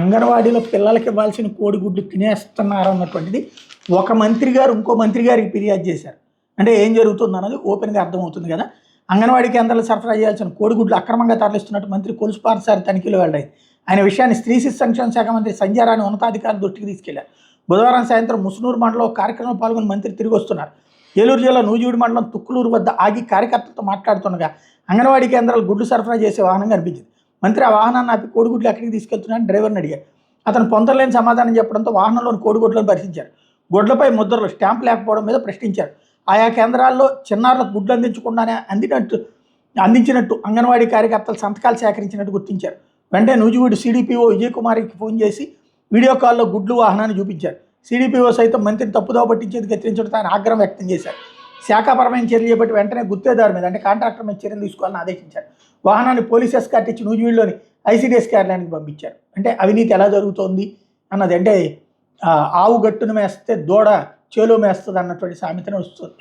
అంగన్వాడీలో పిల్లలకి ఇవ్వాల్సిన కోడిగుడ్లు తినేస్తున్నారు అన్నటువంటిది ఒక మంత్రి గారు ఇంకో మంత్రి గారికి ఫిర్యాదు చేశారు. అంటే ఏం జరుగుతుంది అన్నది ఓపెన్గా అర్థమవుతుంది కదా. అంగన్వాడీ కేంద్రాలు సరఫరా చేయాల్సిన కోడిగుడ్లు అక్రమంగా తరలిస్తున్నట్టు మంత్రి కొలుసు పార్థసారథి తనిఖీలు వెల్లడైంది. ఆయన విషయాన్ని స్త్రీ శిశు సంక్షేమ శాఖ మంత్రి సంధ్య రాణి ఉన్నతాధికారుల దృష్టికి తీసుకెళ్లారు. బుధవారం సాయంత్రం ముసునూరు మండలం కార్యక్రమంలో పాల్గొని మంత్రి తిరిగి వస్తున్నారు. ఏలూరు జిల్లా నూజివీడు మండలం తుక్కులూరు వద్ద ఆగి కార్యకర్తలతో మాట్లాడుతుండగా అంగన్వాడీ కేంద్రాలు గుడ్లు సరఫరా చేసే వాహనం కనిపించింది. మంత్రి ఆ వాహనాన్ని ఆపి కోడిగుడ్లు ఎక్కడికి తీసుకెళ్తున్నారని డ్రైవర్ని అడిగారు. అతను పొందలేని సమాధానం చెప్పడంతో వాహనంలోని కోడిగుడ్లను పరిశీలించారు. గుడ్లపై ముద్రలు స్టాంప్ లేకపోవడం మీద ప్రశ్నించారు. ఆయా కేంద్రాల్లో చిన్నారులకు గుడ్లు అందించకుండానే అందించినట్టు అంగన్వాడీ కార్యకర్తలు సంతకాలు సేకరించినట్టు గుర్తించారు. వెంటనే నూజివీడు సిడిపిఓ విజయకుమారికి ఫోన్ చేసి వీడియో కాల్లో గుడ్లు వాహనాన్ని చూపించారు. సిడిపిఓ సైతం మంత్రిని తప్పుదోవ పట్టించేందుకు యత్నించడంతో ఆయన ఆగ్రహం వ్యక్తం చేశారు. శాఖాపరమైన చర్యలు చేపట్టి వెంటనే గుత్తేదారు మీద అంటే కాంట్రాక్టర్ మీద చర్యలు తీసుకోవాలని ఆదేశించారు. వాహనాన్ని పోలీస్ ఎస్కార్ట్ ఇచ్చి నూజివీడులోని ఐసిడిఎస్ కార్యాలయానికి పంపించారు. అంటే అవినీతి ఎలా జరుగుతోంది అన్నది అంటే ఆవు గట్టును మేస్తే దూడ చేలో మేస్తుంది అన్నటువంటి సామెతను వస్తుంది.